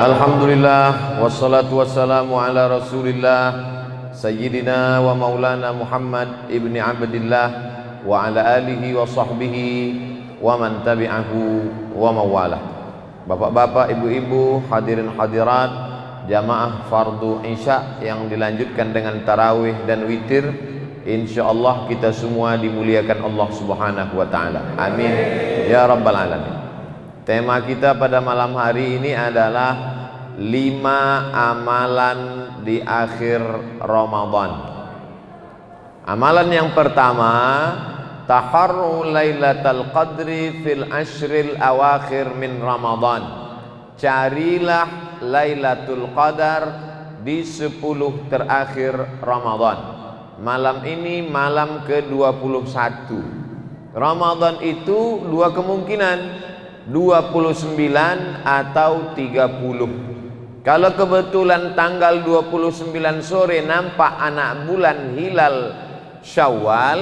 Alhamdulillah wassalatu wassalamu ala Rasulillah Sayyidina wa maulana Muhammad ibni Abdillah wa ala alihi wa sahbihi wa man tabi'ahu wa mawalah. Bapak-bapak, ibu-ibu, hadirin hadirat jamaah fardu isya yang dilanjutkan dengan tarawih dan witir, insyaallah kita semua dimuliakan Allah Subhanahu wa taala. Amin ya rabbal alamin. Tema kita pada malam hari ini adalah 5 amalan di akhir Ramadan. Amalan yang pertama, taharru lailatul qadri fil ashril awakhir min Ramadan. Carilah Lailatul Qadar di 10 terakhir Ramadan. Malam ini malam ke-21. Ramadan itu dua kemungkinan, 29 atau 30. Kalau kebetulan tanggal 29 sore nampak anak bulan hilal Syawal,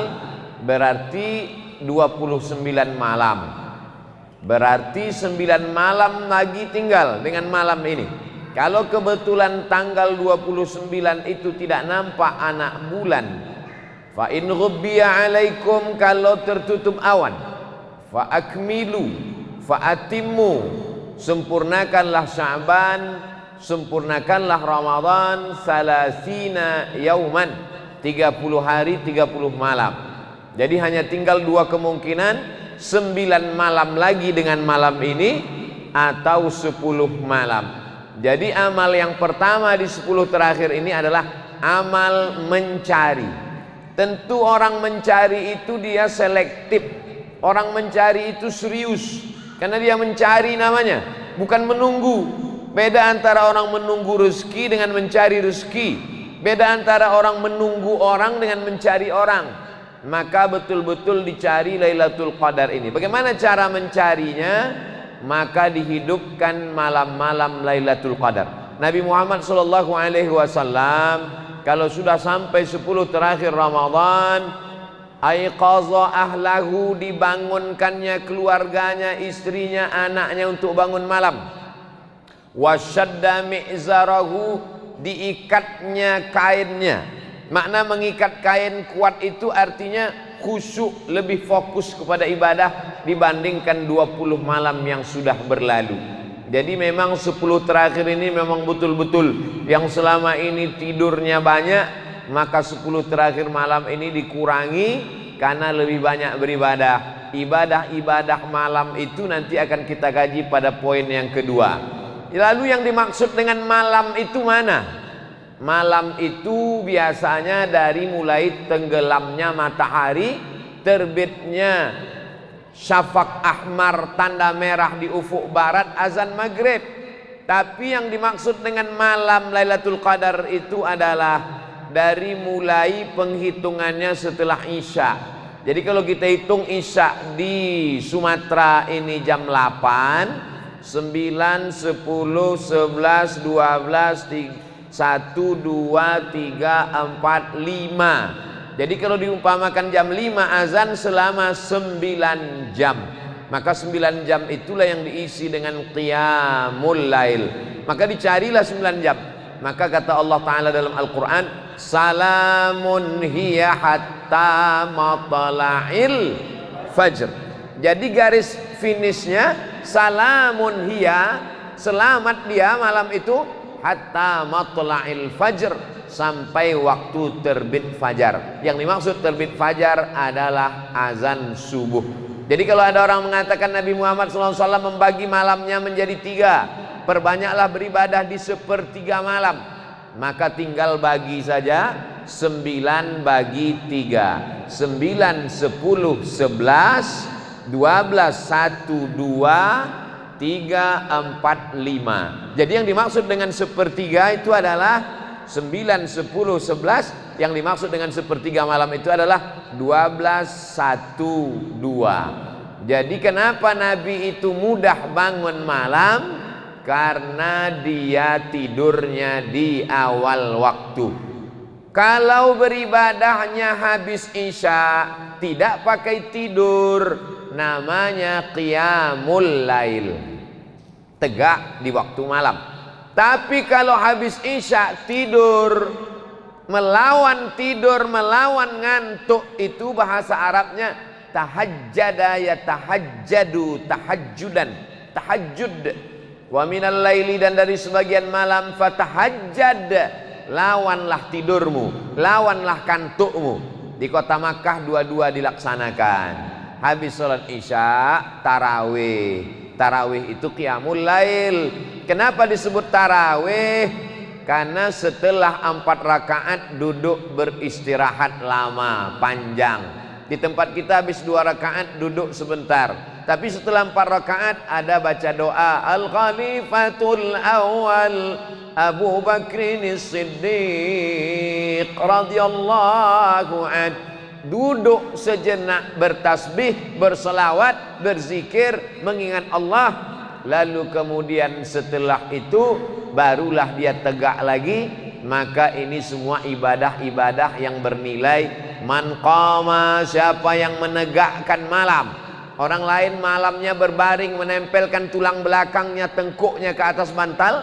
berarti 29 malam. Berarti 9 malam lagi tinggal dengan malam ini. Kalau kebetulan tanggal 29 itu tidak nampak anak bulan, fa in ghubbiya alaikum, kalau tertutup awan, fa akmilu, fa atimmu, sempurnakanlah Sya'ban, sempurnakanlah Ramadan, salasina yauman, 30 hari 30 malam. Jadi hanya tinggal dua kemungkinan, 9 malam lagi dengan malam ini atau 10 malam. Jadi amal yang pertama di 10 terakhir ini adalah amal mencari. Tentu orang mencari itu dia selektif. Orang mencari itu serius, karena dia mencari namanya, bukan menunggu. Beda antara orang menunggu rezeki dengan mencari rezeki. Beda antara orang menunggu orang dengan mencari orang. Maka betul-betul dicari Lailatul Qadar ini. Bagaimana cara mencarinya? Maka dihidupkan malam-malam Lailatul Qadar. Nabi Muhammad SAW kalau sudah sampai 10 terakhir Ramadan, aiqaza ahlahu, dibangunkannya keluarganya, istrinya, anaknya untuk bangun malam. Wasyadda mi'zarahu, diikatnya kainnya. Makna mengikat kain kuat itu artinya khusyuk, lebih fokus kepada ibadah dibandingkan 20 malam yang sudah berlalu. Jadi memang 10 terakhir ini memang betul-betul yang selama ini tidurnya banyak, maka 10 terakhir malam ini dikurangi karena lebih banyak beribadah. Ibadah-ibadah malam itu nanti akan kita kaji pada poin yang kedua. Lalu yang dimaksud dengan malam itu mana? Malam itu biasanya dari mulai tenggelamnya matahari, terbitnya syafaq ahmar, tanda merah di ufuk barat, azan maghrib. Tapi yang dimaksud dengan malam Lailatul Qadar itu adalah dari mulai penghitungannya setelah Isya. Jadi kalau kita hitung Isya di Sumatera ini jam 8, 9, 10, 11, 12, 1, 2, 3, 4, 5. Jadi kalau diumpamakan jam 5 azan selama 9 jam, maka 9 jam itulah yang diisi dengan qiyamul lail. Maka dicarilah 9 jam. Maka kata Allah Ta'ala dalam Al-Quran, salamun hiya hatta matla'il fajr. Jadi garis finishnya salamun hiya, selamat dia malam itu, hatta matla'il fajr, sampai waktu terbit fajar. Yang dimaksud terbit fajar adalah azan subuh. Jadi kalau ada orang mengatakan Nabi Muhammad SAW membagi malamnya menjadi 3, perbanyaklah beribadah di 1/3 malam, maka tinggal bagi saja 9 bagi 3, 9, 10, 11, 12, 1, 2, 3, 4, 5. Jadi yang dimaksud dengan 1/3 itu adalah 9, 10, 11. Yang dimaksud dengan 1/3 malam itu adalah 12, 1, 2. Jadi kenapa Nabi itu mudah bangun malam? Karena dia tidurnya di awal waktu. Kalau beribadahnya habis Isya, tidak pakai tidur, namanya qiyamul lail, tegak di waktu malam. Tapi kalau habis isya tidur, melawan tidur, melawan ngantuk, itu bahasa Arabnya tahajjada ya tahajjadu, tahajjudan, tahajud. Wa minal laili, dan dari sebagian malam, fatahajjad, lawanlah tidurmu, lawanlah kantukmu. Di kota Makkah dua-dua dilaksanakan. Habis sholat isya tarawih. Tarawih itu qiyamul lail. Kenapa disebut tarawih? Karena setelah 4 rakaat duduk beristirahat lama, panjang. Di tempat kita habis 2 rakaat duduk sebentar. Tapi setelah 4 rakaat ada baca doa. Al-Khalifatul Awal Abu Bakrin Siddiq radhiyallahu anhu. Duduk sejenak bertasbih, berselawat, berzikir, mengingat Allah. Lalu kemudian setelah itu barulah dia tegak lagi. Maka ini semua ibadah-ibadah yang bernilai man qama, siapa yang menegakkan malam. Orang lain malamnya berbaring, menempelkan tulang belakangnya, tengkuknya ke atas bantal,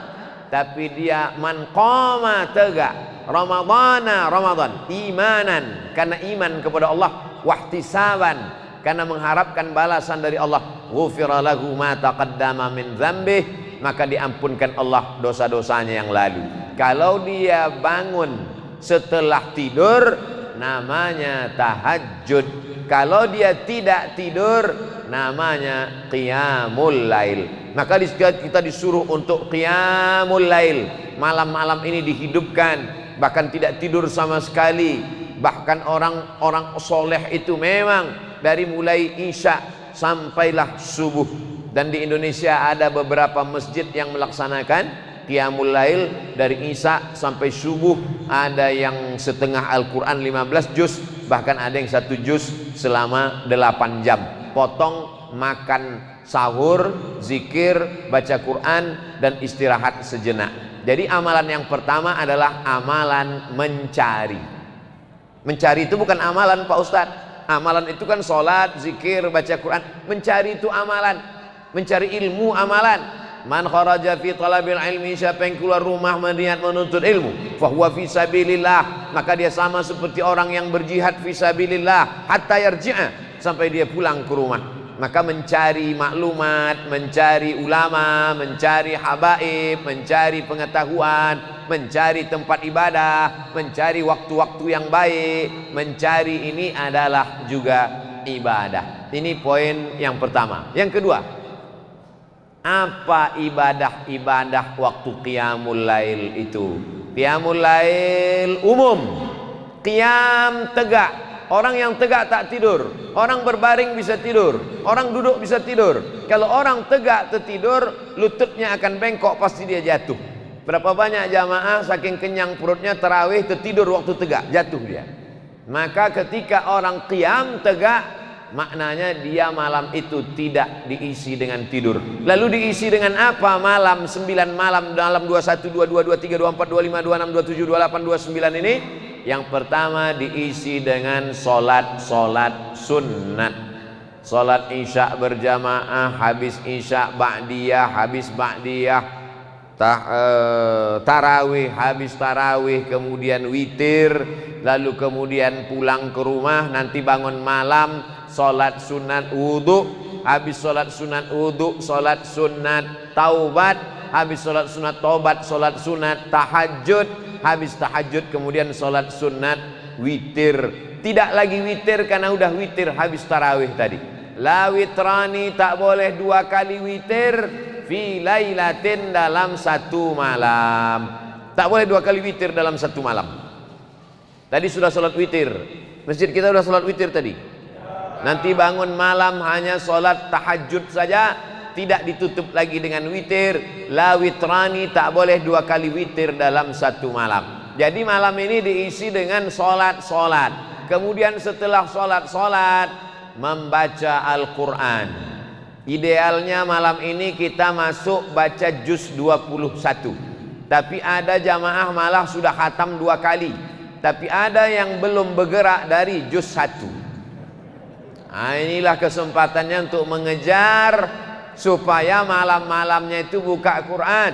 tapi dia man qama, tegak. Ramadan, imanan, karena iman kepada Allah, wahtisaban, karena mengharapkan balasan dari Allah. Ghufira lahu ma taqaddama min dzambih, maka diampunkan Allah dosa-dosanya yang lalu. Kalau dia bangun setelah tidur, namanya tahajud. Kalau dia tidak tidur, namanya qiyamul lail. Maka kita disuruh untuk qiyamul lail. Malam-malam ini dihidupkan, bahkan tidak tidur sama sekali. Bahkan orang-orang soleh itu memang dari mulai isya sampailah subuh. Dan di Indonesia ada beberapa masjid yang melaksanakan qiyamul lail dari isya sampai subuh. Ada yang setengah Al-Quran 15 juz, bahkan ada yang 1 juz selama 8 jam. Potong, makan, sahur, zikir, baca Quran, dan istirahat sejenak. Jadi amalan yang pertama adalah amalan mencari. Mencari itu bukan amalan Pak Ustadz. Amalan itu kan sholat, zikir, baca Quran. Mencari itu amalan. Mencari ilmu amalan. Man kharaja fi talabil ilmi, siapa yang keluar rumah berniat menuntut ilmu, fahuwa fi sabilillah, maka dia sama seperti orang yang berjihad fi sabilillah hatta yarji'a, sampai dia pulang ke rumah. Maka mencari maklumat, mencari ulama, mencari habaib, mencari pengetahuan, mencari tempat ibadah, mencari waktu-waktu yang baik, mencari ini adalah juga ibadah. Ini poin yang pertama. Yang kedua, apa ibadah-ibadah waktu qiyamul lail itu? Qiyamul lail umum, qiyam tegak. Orang yang tegak tak tidur, orang berbaring bisa tidur, orang duduk bisa tidur. Kalau orang tegak tertidur, lututnya akan bengkok, pasti dia jatuh. Berapa banyak jamaah saking kenyang perutnya tarawih tertidur waktu tegak, jatuh dia. Maka ketika orang qiyam tegak, maknanya dia malam itu tidak diisi dengan tidur. Lalu diisi dengan apa? Malam 9 malam dalam 21, 22, 23, 24, 25, 26, 27, 28, 29 ini. Yang pertama diisi dengan solat sunnat. Solat isya berjamaah, habis isya ba'diyah, habis ba'diyah tarawih, habis tarawih kemudian witir, lalu kemudian pulang ke rumah, nanti bangun malam solat sunat wudhu, habis solat sunat wudhu solat sunat taubat, habis solat sunat taubat solat sunat tahajud, habis tahajud kemudian solat sunat witir. Tidak lagi witir karena udah witir habis tarawih tadi. La witrani, tak boleh 2 kali witir fi lailatin, dalam 1 malam. Tak boleh 2 kali witir dalam 1 malam. Tadi sudah solat witir, masjid kita sudah solat witir tadi. Nanti bangun malam hanya solat tahajud saja, tidak ditutup lagi dengan witir. La witrani, tak boleh 2 kali witir dalam 1 malam. Jadi malam ini diisi dengan solat. Kemudian setelah solat membaca Al-Quran. Idealnya malam ini kita masuk baca juz 21. Tapi ada jamaah malah sudah khatam 2 kali. Tapi ada yang belum bergerak dari juz 1. Nah, inilah kesempatannya untuk mengejar supaya malam-malamnya itu buka Quran.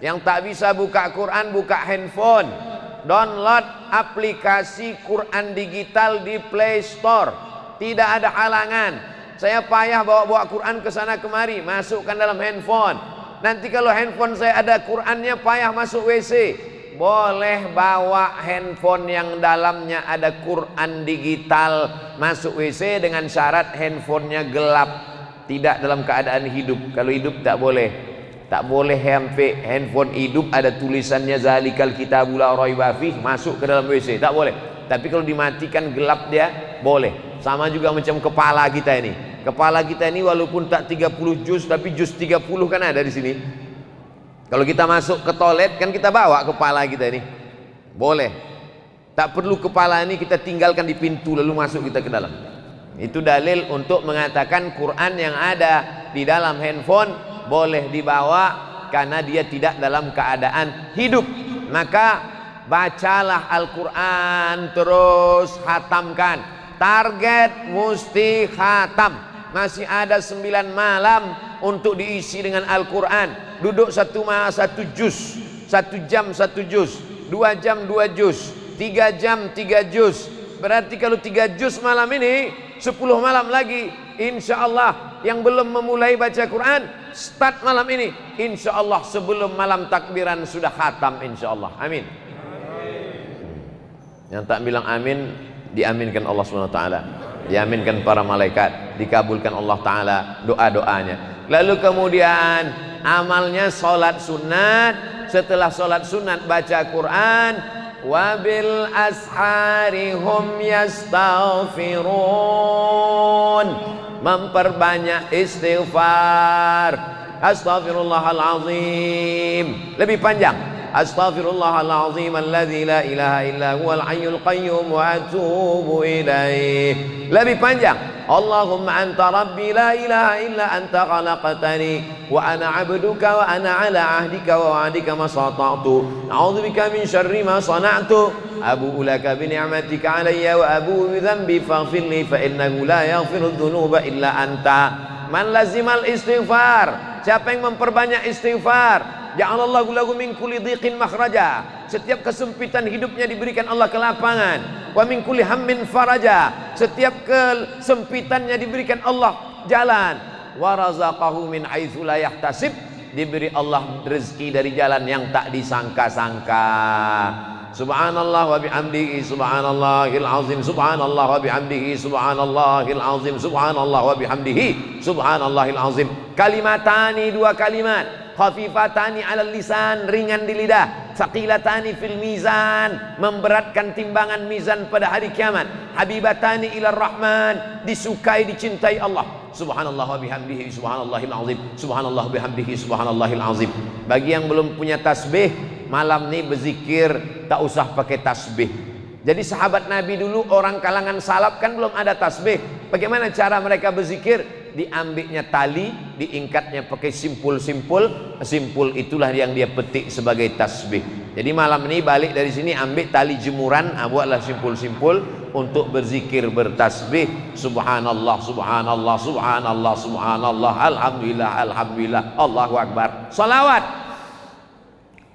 Yang tak bisa buka Quran, buka handphone. Download aplikasi Quran digital di Play Store. Tidak ada halangan. Saya payah bawa-bawa Quran ke sana kemari, masukkan dalam handphone. Nanti kalau handphone saya ada Qurannya, payah masuk WC. Boleh bawa handphone yang dalamnya ada Quran digital masuk WC dengan syarat handphonenya gelap, tidak dalam keadaan hidup. Kalau hidup tak boleh. Tak boleh sampai handphone hidup ada tulisannya zalikal kitabul la raiba fih masuk ke dalam WC, tak boleh. Tapi kalau dimatikan gelap dia boleh. Sama juga macam kepala kita ini. Kepala kita ini walaupun tak 30 juz tapi juz 30 kan ada di sini. Kalau kita masuk ke toilet kan kita bawa kepala kita ini. Boleh. Tak perlu kepala ini kita tinggalkan di pintu lalu masuk kita ke dalam. Itu dalil untuk mengatakan Quran yang ada di dalam handphone boleh dibawa karena dia tidak dalam keadaan hidup. Maka bacalah Al-Quran terus hatamkan. Target mesti khatam. Masih ada 9 malam untuk diisi dengan Al-Quran. Duduk 1 malam 1 juz, 1 jam 1 juz, 2 jam 2 juz, 3 jam 3 juz. Berarti kalau 3 juz malam ini, 10 malam lagi insya Allah. Yang belum memulai baca Quran, start malam ini, insya Allah sebelum malam takbiran sudah khatam insya Allah. Amin. Yang tak bilang amin, diaminkan Allah SWT, diaminkan para malaikat, dikabulkan Allah Ta'ala doa-doanya. Lalu kemudian amalnya sholat sunat. Setelah sholat sunat baca Quran. Wabil ashari hum yastaghfirun, memperbanyak istighfar. Astaghfirullahalazim, lebih panjang. Astaghfirullahalazim alladzi la ilaha illa huwal hayyul qayyum wa atubu ilaih. Lebih panjang. Allahumma anta rabbi la ilaha illa anta khalaqtani wa ana 'abduka wa ana 'ala 'ahdika wa wa'dika ma sata'tu a'udzubika min syarri ma sana'tu abu'u laka bi ni'matika 'alayya wa abu'u bi dhanbi faghfir li fa innahu la yaghfiru dzunuba illa anta. Man lazimal istighfar, siapa yang memperbanyak istighfar, ja'alallahu lahu min kulli dhiqin makhraja, setiap kesempitan hidupnya diberikan Allah kelapangan. Wa min kulli hammin faraja, setiap kesempitannya diberikan Allah jalan. Wa razaqahu min haitsu la yahtasib, diberi Allah rezeki dari jalan yang tak disangka-sangka. Subhanallah wa bihamdihi subhanallahil azim, subhanallah wa bihamdihi subhanallahil azim, subhanallah wa bihamdihi subhanallahil azim. Kalimatani, 2 kalimat, khafifatani 'alal lisan, ringan di lidah, thaqilatani fil mizan, memberatkan timbangan mizan pada hari kiamat, habibatani ilar rahman, disukai dicintai Allah. Subhanallah wa bihamdihi subhanallahil azim, subhanallah bihamdihi subhanallahil azim. Bagi yang belum punya tasbih, malam ini berzikir tak usah pakai tasbih. Jadi sahabat Nabi dulu, orang kalangan salaf kan belum ada tasbih. Bagaimana cara mereka berzikir? Diambilnya tali, diingkatnya pakai simpul-simpul, simpul itulah yang dia petik sebagai tasbih. Jadi malam ini balik dari sini ambil tali jemuran, buatlah simpul-simpul untuk berzikir, bertasbih. Subhanallah, subhanallah, subhanallah, subhanallah, alhamdulillah, alhamdulillah, Allahu akbar. Salawat.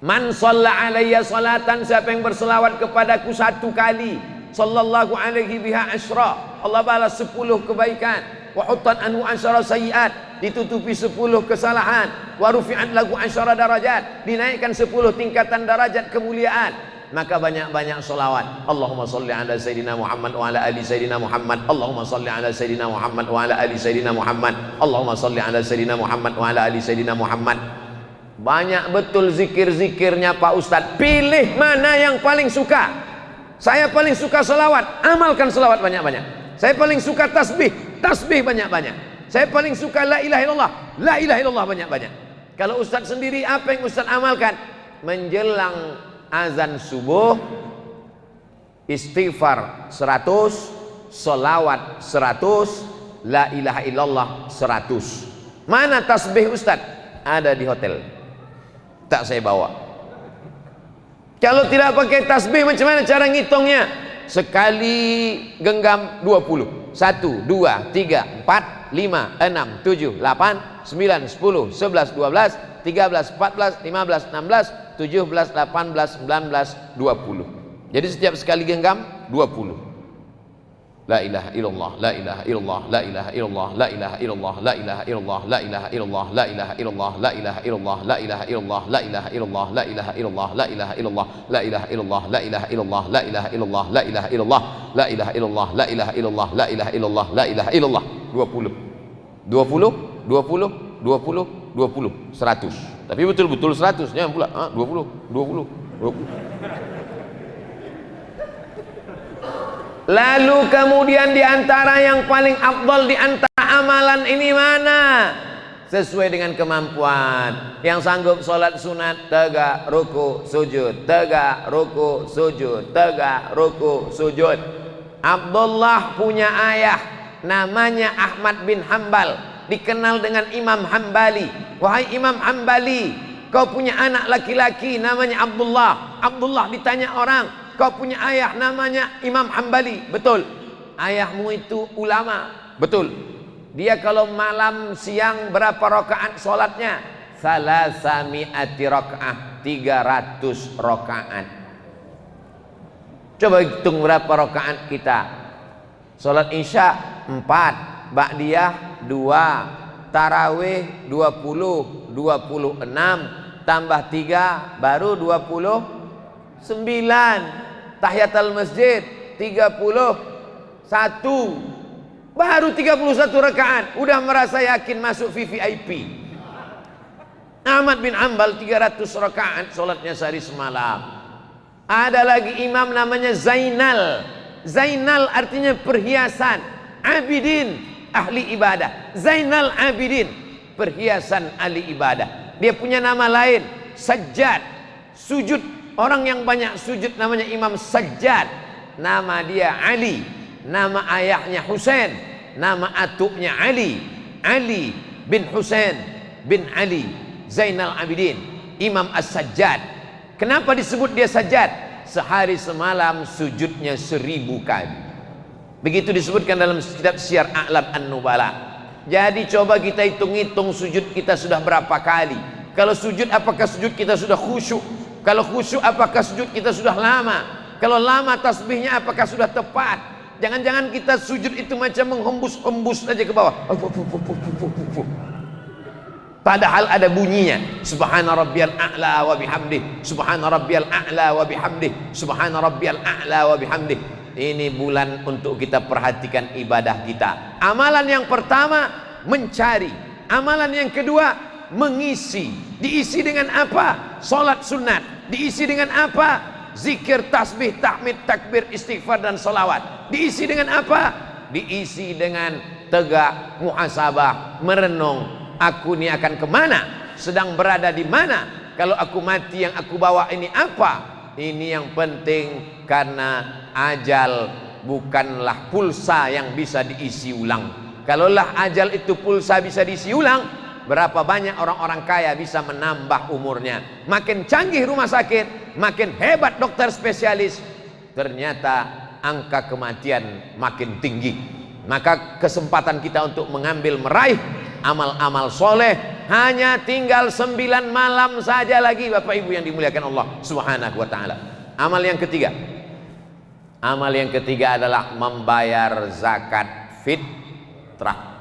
Man shalla alayya salatan, siapa yang berselawat kepadaku 1 kali, sallallahu alaihi biha asyra, Allah balas 10 kebaikan. Wa huttan anhu asyara sayiat, ditutupi 10 kesalahan. Wa rufi'at lahu asyara darajat, dinaikkan 10 tingkatan darajat kemuliaan. Maka banyak-banyak selawat. Allahumma salli ala sayyidina Muhammad wa ala ali sayyidina Muhammad. Allahumma salli ala sayyidina Muhammad wa ala ali sayyidina Muhammad. Allahumma salli ala sayyidina Muhammad wa ala ali sayyidina Muhammad. Banyak betul zikir-zikirnya Pak Ustadz. Pilih mana yang paling suka. Saya paling suka selawat, amalkan selawat banyak-banyak. Saya paling suka tasbih, tasbih banyak-banyak. Saya paling suka la ilaha illallah, la ilaha illallah banyak-banyak. Kalau Ustadz sendiri, apa yang Ustadz amalkan? Menjelang azan subuh, istighfar 100, selawat 100, la ilaha illallah 100. Mana tasbih Ustadz? Ada di hotel, tak saya bawa. Kalau tidak pakai tasbih, macam mana cara ngitungnya? Sekali genggam 20. 1, 2, 3, 4, 5, 6, 7, 8, 9, 10, 11, 12, 13, 14, 15, 16, 17, 18, 19, 20. Jadi setiap sekali genggam 20. La ilaha illallah, la ilaha illallah, la ilaha illallah, la ilaha illallah, la ilaha illallah, la ilaha illallah, la ilaha illallah, la ilaha illallah, la ilaha illallah, la ilaha illallah, la ilaha illallah, la ilaha illallah, la ilaha illallah, la ilaha illallah, la ilaha illallah, la ilaha illallah, la ilaha illallah, la ilaha illallah, la ilaha illallah, la ilaha illallah. 20, 20, 20, 20, 20, 100. Tapi betul-betul 100, jangan pula 20, 20, 20. Lalu kemudian diantara yang paling afdal diantara amalan ini mana? Sesuai dengan kemampuan. Yang sanggup sholat sunat, tegak, ruku, sujud, tegak, ruku, sujud, tegak, ruku, sujud. Abdullah punya ayah namanya Ahmad bin Hambal, dikenal dengan Imam Hambali. Wahai Imam Hambali, kau punya anak laki-laki namanya Abdullah. Abdullah ditanya orang, kau punya ayah namanya Imam Hambali. Betul. Ayahmu itu ulama. Betul. Dia kalau malam siang berapa rakaat sholatnya? Salasami'ati rakaat, 300 rakaat. Coba hitung berapa rakaat kita. Sholat isya 4, ba'diyah 2, tarawih 20, 26 tambah 3 baru 29. Tahiyatul masjid 31, baru 31 rakaat udah merasa yakin masuk VVIP. Ahmad bin Hanbal 300 rakaat sholatnya sehari semalam. Ada lagi imam namanya Zainal. Zainal artinya perhiasan, Abidin ahli ibadah. Zainal Abidin perhiasan ahli ibadah. Dia punya nama lain Sajjad, sujud. Orang yang banyak sujud namanya Imam Sajjad. Nama dia Ali, nama ayahnya Husain, nama atuknya Ali, Ali bin Husain bin Ali Zainal Abidin, Imam As-Sajjad. Kenapa disebut dia Sajjad? Sehari semalam sujudnya 1000 kali. Begitu disebutkan dalam kitab Syiar A'lam An-Nubala. Jadi coba kita hitung-hitung sujud kita sudah berapa kali. Kalau sujud, apakah sujud kita sudah khusyuk? Kalau khusyuk, apakah sujud kita sudah lama? Kalau lama, tasbihnya apakah sudah tepat? Jangan-jangan kita sujud itu macam menghembus-hembus saja ke bawah. Padahal ada bunyinya. Subhana rabbiyal a'la wa bihamdih, subhana rabbiyal a'la wa bihamdih, subhana rabbiyal a'la wa bihamdih. Ini bulan untuk kita perhatikan ibadah kita. Amalan yang pertama mencari, amalan yang kedua mengisi. Diisi dengan apa? Salat sunat. Diisi dengan apa? Zikir, tasbih, tahmid, takbir, istighfar dan salawat. Diisi dengan apa? Diisi dengan tegak, muhasabah, merenung. Aku ini akan kemana? Sedang berada di mana? Kalau aku mati, yang aku bawa ini apa? Ini yang penting, karena ajal bukanlah pulsa yang bisa diisi ulang. Kalaulah ajal itu pulsa bisa diisi ulang, berapa banyak orang-orang kaya bisa menambah umurnya. Makin canggih rumah sakit, makin hebat dokter spesialis, ternyata angka kematian makin tinggi. Maka kesempatan kita untuk mengambil meraih amal-amal soleh hanya tinggal 9 malam saja lagi, Bapak Ibu yang dimuliakan Allah Subhanahu wa ta'ala. Amal yang ketiga, amal yang ketiga adalah membayar zakat fitrah.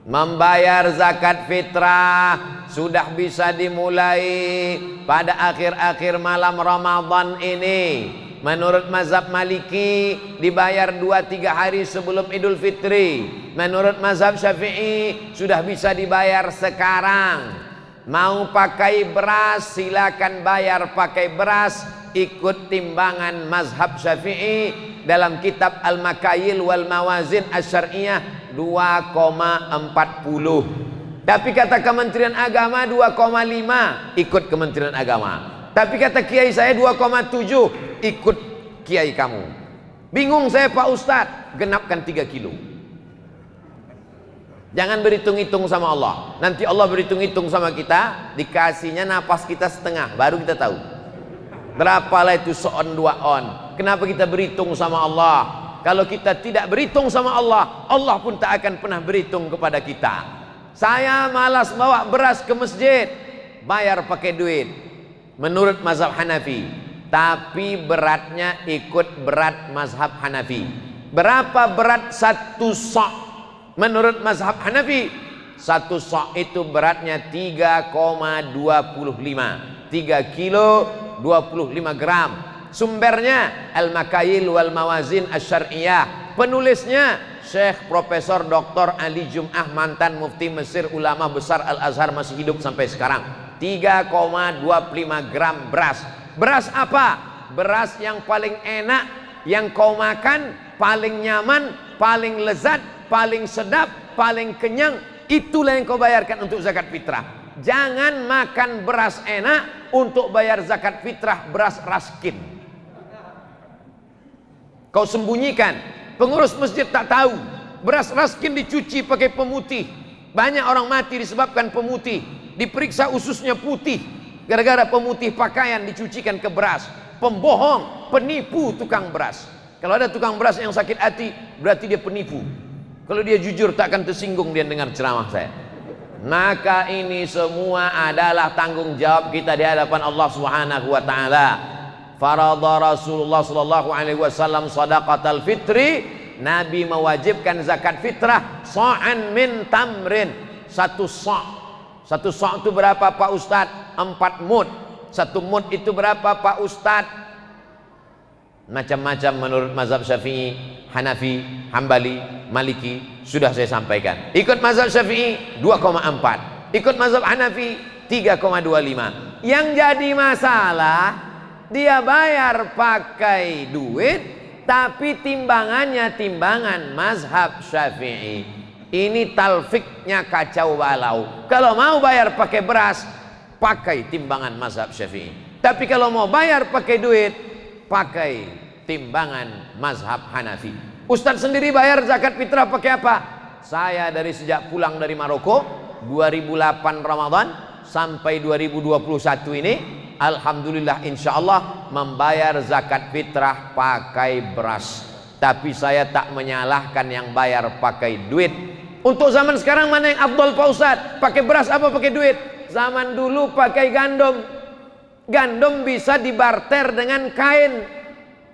Membayar zakat fitrah sudah bisa dimulai pada akhir-akhir malam Ramadan ini. Menurut mazhab Maliki dibayar 2-3 hari sebelum Idul Fitri. Menurut mazhab Syafi'i sudah bisa dibayar sekarang. Mau pakai beras silakan bayar pakai beras, ikut timbangan mazhab Syafi'i dalam kitab Al-Makayil wal Mawazin Asy-Syar'iyyah 2,40. Tapi kata Kementerian Agama 2,5, ikut Kementerian Agama. Tapi kata kiai saya 2,7, ikut kiai kamu. Bingung saya Pak Ustadz, genapkan 3 kilo. Jangan berhitung-hitung sama Allah. Nanti Allah berhitung-hitung sama kita, dikasihnya napas kita setengah, baru kita tahu berapalah itu seon 2 on. Kenapa kita berhitung sama Allah? Kalau kita tidak berhitung sama Allah, Allah pun tak akan pernah berhitung kepada kita. Saya malas bawa beras ke masjid, bayar pakai duit menurut mazhab Hanafi, tapi beratnya ikut berat mazhab Hanafi. Berapa berat satu sok menurut mazhab Hanafi? Satu sok itu beratnya 3,25, 3 kilo 25 gram. Sumbernya Al-Makayil wal Mawazin Asy-Syar'iyyah. Penulisnya Syekh Profesor Dr. Ali Jum'ah, mantan mufti Mesir, ulama besar Al-Azhar, masih hidup sampai sekarang. 3,25 gram beras. Beras apa? Beras yang paling enak, yang kau makan paling nyaman, paling lezat, paling sedap, paling kenyang. Itulah yang kau bayarkan untuk zakat fitrah. Jangan makan beras enak untuk bayar zakat fitrah beras raskin. Kau sembunyikan, pengurus masjid tak tahu. Beras raskin dicuci pakai pemutih. Banyak orang mati disebabkan pemutih. Diperiksa ususnya putih gara-gara pemutih pakaian dicucikan ke beras. Pembohong, penipu tukang beras. Kalau ada tukang beras yang sakit hati, berarti dia penipu. Kalau dia jujur, tak akan tersinggung dia dengar ceramah saya. Maka ini semua adalah tanggung jawab kita di hadapan Allah Subhanahu wa taala. Faradha Rasulullah sallallahu alaihi wasallam shadaqatal fitri. Nabi mewajibkan zakat fitrah sa'an min tamrin. Satu sa'. Satu sa' itu berapa Pak Ustadz? 4 mud. Satu mud itu berapa Pak Ustadz? Macam-macam menurut mazhab Syafi'i, Hanafi, Hambali, Maliki. Sudah saya sampaikan. Ikut mazhab Syafi'i 2,4. Ikut mazhab Hanafi 3,25. Yang jadi masalah, dia bayar pakai duit, tapi timbangannya timbangan mazhab Syafi'i. Ini talfiknya kacau balau. Kalau mau bayar pakai beras, pakai timbangan mazhab Syafi'i. Tapi kalau mau bayar pakai duit, pakai timbangan mazhab Hanafi. Ustadz sendiri bayar zakat fitrah pakai apa? Saya dari sejak pulang dari Maroko 2008 Ramadan sampai 2021 ini, alhamdulillah insyaallah membayar zakat fitrah pakai beras. Tapi saya tak menyalahkan yang bayar pakai duit. Untuk zaman sekarang mana yang afdal Pak Ustadz? Pakai beras apa pakai duit? Zaman dulu pakai gandum. Gandum bisa dibarter dengan kain.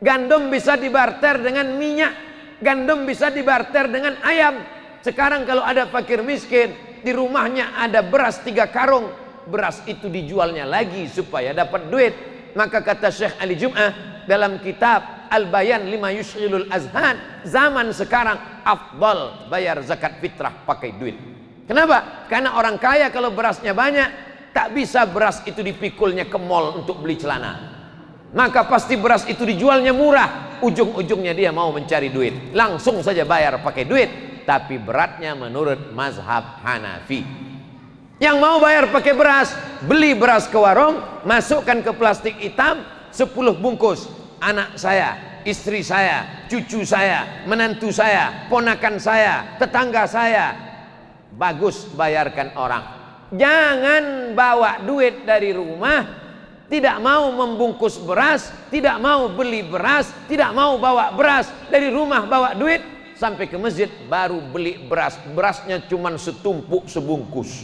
Gandum bisa dibarter dengan minyak. Gandum bisa dibarter dengan ayam. Sekarang kalau ada fakir miskin, di rumahnya ada beras 3 karung, beras itu dijualnya lagi supaya dapat duit. Maka kata Syekh Ali Jum'ah dalam kitab Al-Bayan lima yushghilul azhan, zaman sekarang afdal bayar zakat fitrah pakai duit. Kenapa? Karena orang kaya kalau berasnya banyak, tak bisa beras itu dipikulnya ke mall untuk beli celana. Maka pasti beras itu dijualnya murah. Ujung-ujungnya dia mau mencari duit. Langsung saja bayar pakai duit. Tapi beratnya menurut mazhab Hanafi. Yang mau bayar pakai beras, beli beras ke warung, masukkan ke plastik hitam 10 bungkus. Anak saya, istri saya, cucu saya, menantu saya, ponakan saya, tetangga saya. Bagus bayarkan orang. Jangan bawa duit dari rumah, tidak mau membungkus beras, tidak mau beli beras, tidak mau bawa beras dari rumah, bawa duit sampai ke masjid baru beli beras. Berasnya cuma setumpuk sebungkus.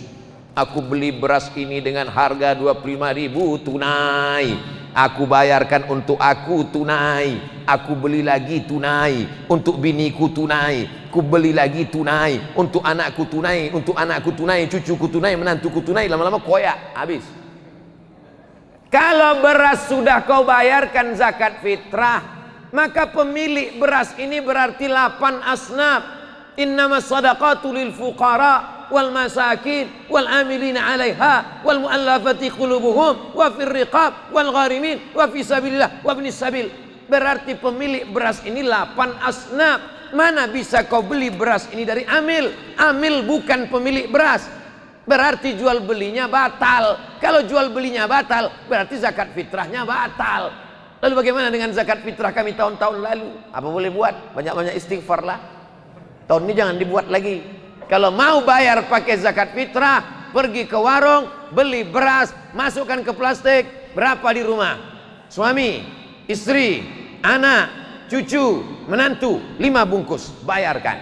Aku beli beras ini dengan harga 25.000 tunai. Aku bayarkan untuk aku tunai. Aku beli lagi tunai. Untuk biniku tunai. Aku beli lagi tunai. Untuk anakku tunai. Untuk anakku tunai. Cucuku tunai. Menantuku tunai. Lama-lama koyak. Habis. Kalau beras sudah kau bayarkan zakat fitrah, maka pemilik beras ini berarti 8 asnaf. Innamas sadaqatu lil fuqara wal masakin wal amilina 'alaiha wal mu'allafati qulubuhum wa fir riqab wal gharimin wa fi sabilillah wa ibnis sabil. Berarti pemilik beras ini 8 asnaf. Mana bisa kau beli beras ini dari amil? Amil bukan pemilik beras. Berarti jual belinya batal. Kalau jual belinya batal, berarti zakat fitrahnya batal. Lalu bagaimana dengan zakat fitrah kami tahun-tahun lalu? Apa boleh buat? Banyak-banyak istighfar lah. Tahun ini jangan dibuat lagi. Kalau mau bayar pakai zakat fitrah, pergi ke warung, beli beras, masukkan ke plastik. Berapa di rumah? Suami, istri, anak, cucu, menantu, 5 bungkus, bayarkan.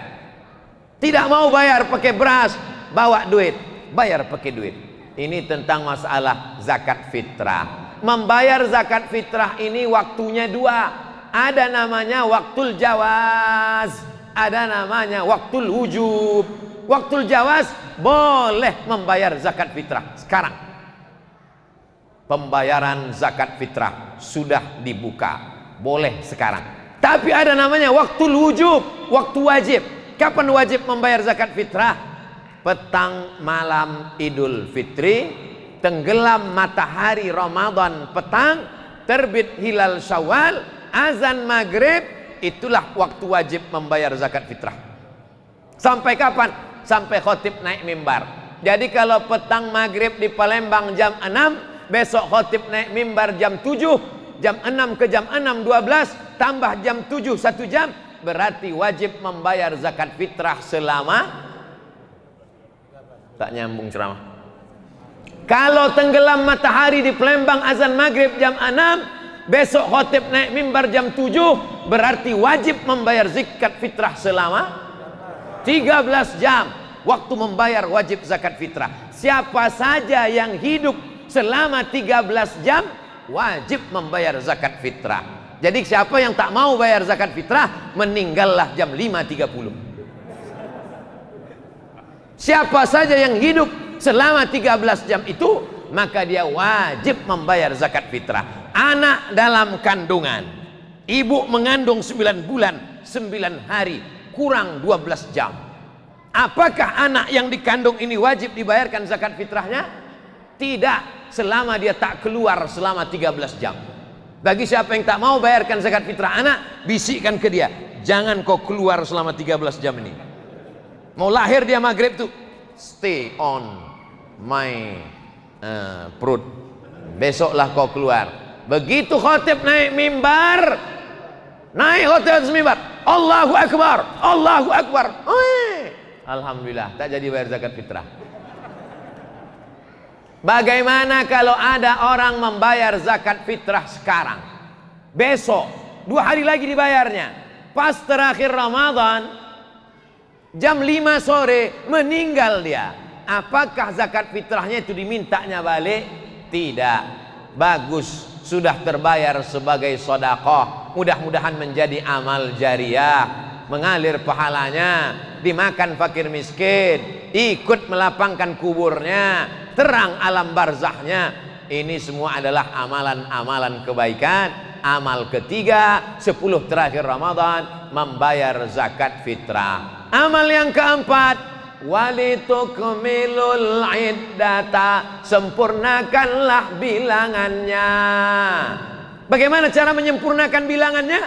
Tidak mau bayar pakai beras, bawa duit, bayar pakai duit. Ini tentang masalah zakat fitrah. Membayar zakat fitrah ini waktunya dua. Ada namanya waktul jawaz, ada namanya waktul wujub. Waktul jawaz boleh membayar zakat fitrah sekarang. Pembayaran zakat fitrah sudah dibuka, boleh sekarang. Tapi ada namanya waktul wujub, waktu wajib. Kapan wajib membayar zakat fitrah? Petang malam Idul Fitri, tenggelam matahari Ramadan petang, terbit hilal Syawal, azan maghrib, itulah waktu wajib membayar zakat fitrah. Sampai kapan? Sampai khotib naik mimbar. Jadi kalau petang maghrib di Palembang jam 6, besok khotib naik mimbar jam 7, jam 6 ke jam 6 12, tambah jam 7 1 jam, berarti wajib membayar zakat fitrah selama, tak nyambung ceramah. Kalau tenggelam matahari di Palembang azan maghrib jam 6, besok khotib naik mimbar jam 7, berarti wajib membayar zakat fitrah selama 13 jam. Waktu membayar wajib zakat fitrah. Siapa saja yang hidup selama 13 jam wajib membayar zakat fitrah. Jadi siapa yang tak mau bayar zakat fitrah, meninggallah jam 5.30. Siapa saja yang hidup selama 13 jam itu, maka dia wajib membayar zakat fitrah. Anak dalam kandungan, ibu mengandung 9 bulan 9 hari kurang 12 jam. Apakah anak yang dikandung ini wajib dibayarkan zakat fitrahnya? Tidak, selama dia tak keluar selama 13 jam. Bagi siapa yang tak mau bayarkan zakat fitrah anak, bisikkan ke dia, jangan kau keluar selama 13 jam ini. Mau lahir dia maghrib tuh, stay on my perut, besoklah kau keluar. Begitu khotib naik mimbar, Allahu Akbar, Allahu Akbar, alhamdulillah, tak jadi bayar zakat fitrah. Bagaimana kalau ada orang membayar zakat fitrah sekarang, besok 2 hari lagi dibayarnya, pas terakhir Ramadan jam 5 sore meninggal dia, apakah zakat fitrahnya itu dimintanya balik? Tidak. Bagus, sudah terbayar sebagai sedekah. Mudah-mudahan menjadi amal jariah, mengalir pahalanya, dimakan fakir miskin, ikut melapangkan kuburnya, terang alam barzahnya. Ini semua adalah amalan-amalan kebaikan. Amal ketiga, 10 terakhir Ramadan, membayar zakat fitrah. Amal yang keempat, walitukmilul iddata, sempurnakanlah bilangannya. Bagaimana cara menyempurnakan bilangannya?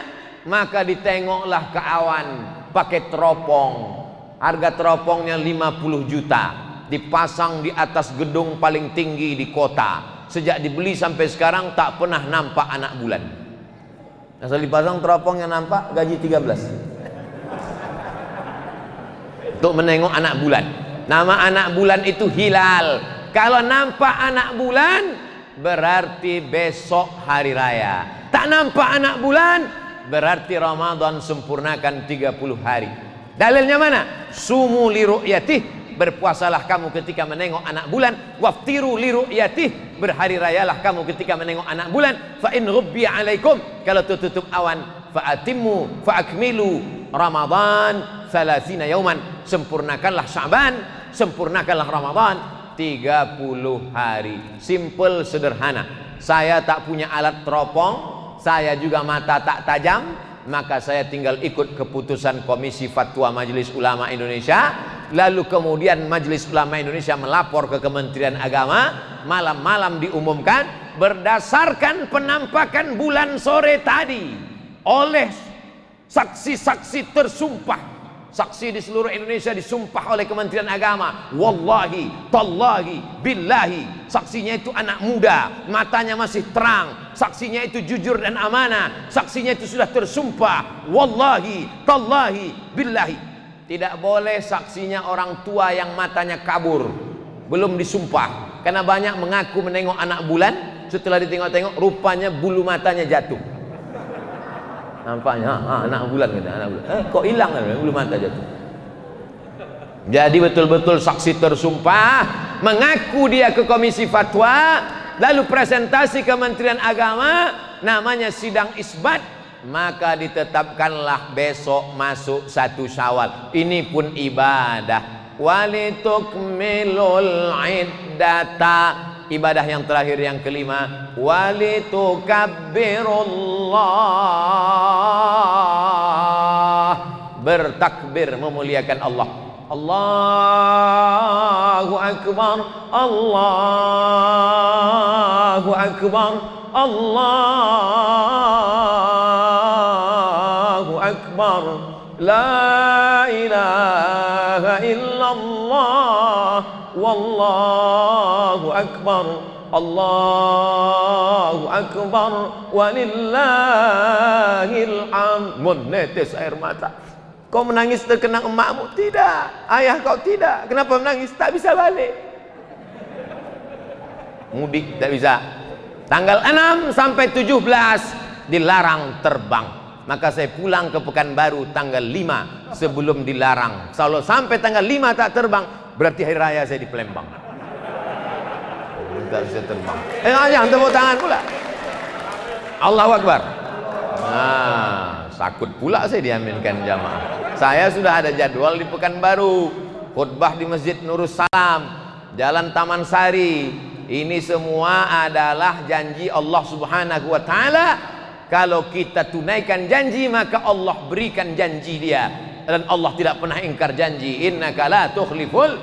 Maka ditengoklah ke awan pakai teropong. Harga teropongnya 50 juta, dipasang di atas gedung paling tinggi di kota. Sejak dibeli sampai sekarang tak pernah nampak anak bulan. Asal dipasang teropongnya nampak, gaji 13 untuk menengok anak bulan. Nama anak bulan itu hilal. Kalau nampak anak bulan, berarti besok hari raya. Tak nampak anak bulan, berarti Ramadan sempurnakan 30 hari. Dalilnya mana? Sumu li ru'yatih, berpuasalah kamu ketika menengok anak bulan. Waftiru li ru'yatih, berhari rayalah kamu ketika menengok anak bulan. Fa in ghubbiya alaikum, kalau tertutup awan, fa atimmu fa akmilu Ramadan 30 yauman, sempurnakanlah Sya'ban, sempurnakanlah Ramadan 30 hari. Simple, sederhana. Saya tak punya alat teropong, saya juga mata tak tajam, maka saya tinggal ikut keputusan Komisi Fatwa Majelis Ulama Indonesia. Lalu kemudian Majelis Ulama Indonesia melapor ke Kementerian Agama, malam-malam diumumkan berdasarkan penampakan bulan sore tadi oleh saksi-saksi tersumpah. Saksi di seluruh Indonesia disumpah oleh Kementerian Agama. Wallahi, tallahi, billahi. Saksinya itu anak muda, matanya masih terang. Saksinya itu jujur dan amanah. Saksinya itu sudah tersumpah. Wallahi, tallahi, billahi. Tidak boleh saksinya orang tua yang matanya kabur, belum disumpah. Karena banyak mengaku menengok anak bulan, setelah ditengok-tengok rupanya bulu matanya jatuh. Nampaknya anak bulan, kata anak bulan. Kok hilang kan bulu mata jatuh? Jadi betul-betul saksi tersumpah, mengaku dia ke komisi fatwa, lalu presentasi Kementerian Agama, namanya sidang isbat, maka ditetapkanlah besok masuk 1 Syawal. Ini pun ibadah. Walitukmilul iddata, ibadah yang terakhir yang kelima, walitukabirullah, bertakbir memuliakan Allah. Allahu Akbar, Allahu Akbar, Allahu Akbar, la ilaha illallah, wallahu akbar, Allahu Akbar, walillahil hamd. Menetes air mata. Kau menangis terkenang emakmu? Tidak. Ayah kau tidak. Kenapa menangis? Tak bisa balik. Mudik tak bisa. Tanggal 6 sampai 17 dilarang terbang. Maka saya pulang ke Pekanbaru tanggal 5 sebelum dilarang. Kalau sampai tanggal 5 tak terbang, berarti hari raya saya di Palembang. Tak bisa terbang. Jangan tepuk tangan pula. Allahu Akbar. Takut pula saya diaminkan jamaah. Saya sudah ada jadwal di Pekanbaru, khutbah di Masjid Nurus Salam, Jalan Taman Sari. Ini semua adalah janji Allah Subhanahu wa taala. Kalau kita tunaikan janji, maka Allah berikan janji dia. Dan Allah tidak pernah ingkar janji. Innaka la tukhliful.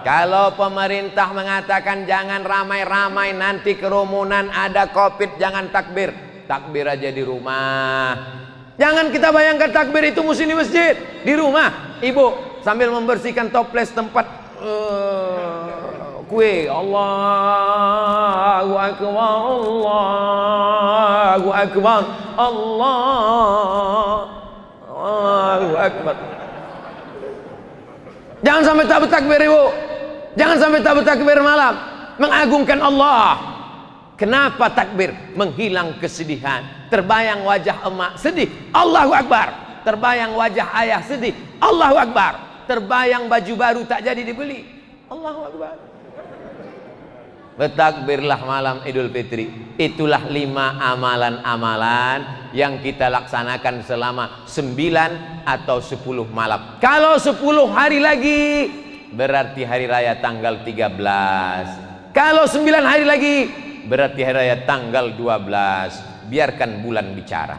Kalau pemerintah mengatakan jangan ramai-ramai, nanti kerumunan, ada Covid, jangan takbir. Takbir aja di rumah. Jangan kita bayangkan takbir itu mesti di masjid. Di rumah, ibu sambil membersihkan toples tempat kue. Allahu Akbar, Allahu Akbar, Allahu Akbar. Jangan sampai tak bertakbir, ibu. Jangan sampai tak bertakbir malam. Mengagungkan Allah. Kenapa takbir? Menghilang kesedihan. Terbayang wajah emak sedih, Allahu Akbar. Terbayang wajah ayah sedih, Allahu Akbar. Terbayang baju baru tak jadi dibeli, Allahu Akbar. Bertakbirlah malam Idul Fitri. Itulah 5 amalan-amalan yang kita laksanakan selama 9 atau 10 malam. Kalau 10 hari lagi, berarti hari raya tanggal 13. Kalau 9 hari lagi, berarti hari raya tanggal 12. Biarkan bulan bicara.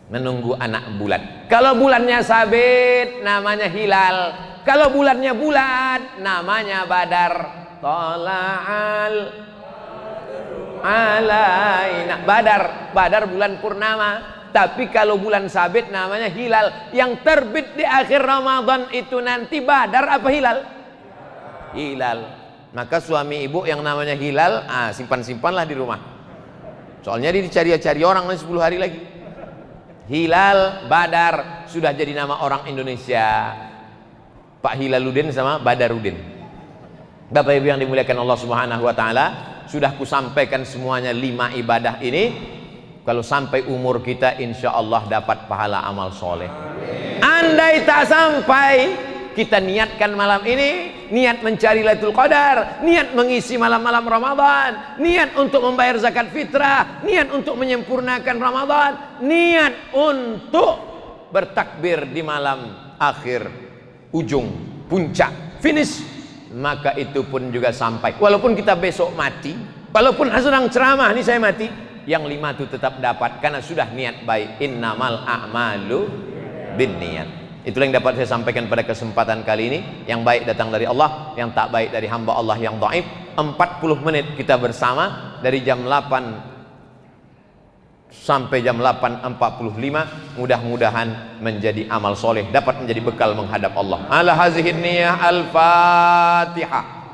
Menunggu anak bulan. Kalau bulannya sabit, namanya hilal. Kalau bulannya bulat, namanya badar. Tola'al alaina. Badar bulan purnama. Tapi kalau bulan sabit namanya hilal. Yang terbit di akhir Ramadan itu nanti badar apa hilal? Hilal. Maka suami ibu yang namanya hilal, simpan-simpanlah di rumah. Soalnya dia dicari-cari orang 10 hari lagi. Hilal, Badar sudah jadi nama orang Indonesia. Pak Hilaluddin sama Badarudin. Bapak Ibu yang dimuliakan Allah Subhanahu wa taala, sudah kusampaikan semuanya 5 ibadah ini. Kalau sampai umur kita, insya Allah dapat pahala amal soleh. Andai tak sampai, kita niatkan malam ini, niat mencari Lailatul Qadar, niat mengisi malam-malam Ramadan, niat untuk membayar zakat fitrah, niat untuk menyempurnakan Ramadan, niat untuk bertakbir di malam akhir, ujung, puncak, finish, maka itu pun juga sampai. Walaupun kita besok mati, walaupun sedang ceramah ini saya mati, yang 5 itu tetap dapat karena sudah niat baik. Innamal a'malu binniyat. Itulah yang dapat saya sampaikan pada kesempatan kali ini. Yang baik datang dari Allah, yang tak baik dari hamba Allah yang dhaif. 40 menit kita bersama dari jam 8 sampai jam 8.45. Mudah-mudahan menjadi amal soleh, dapat menjadi bekal menghadap Allah. Ala hazihin niyah, al-Fatihah.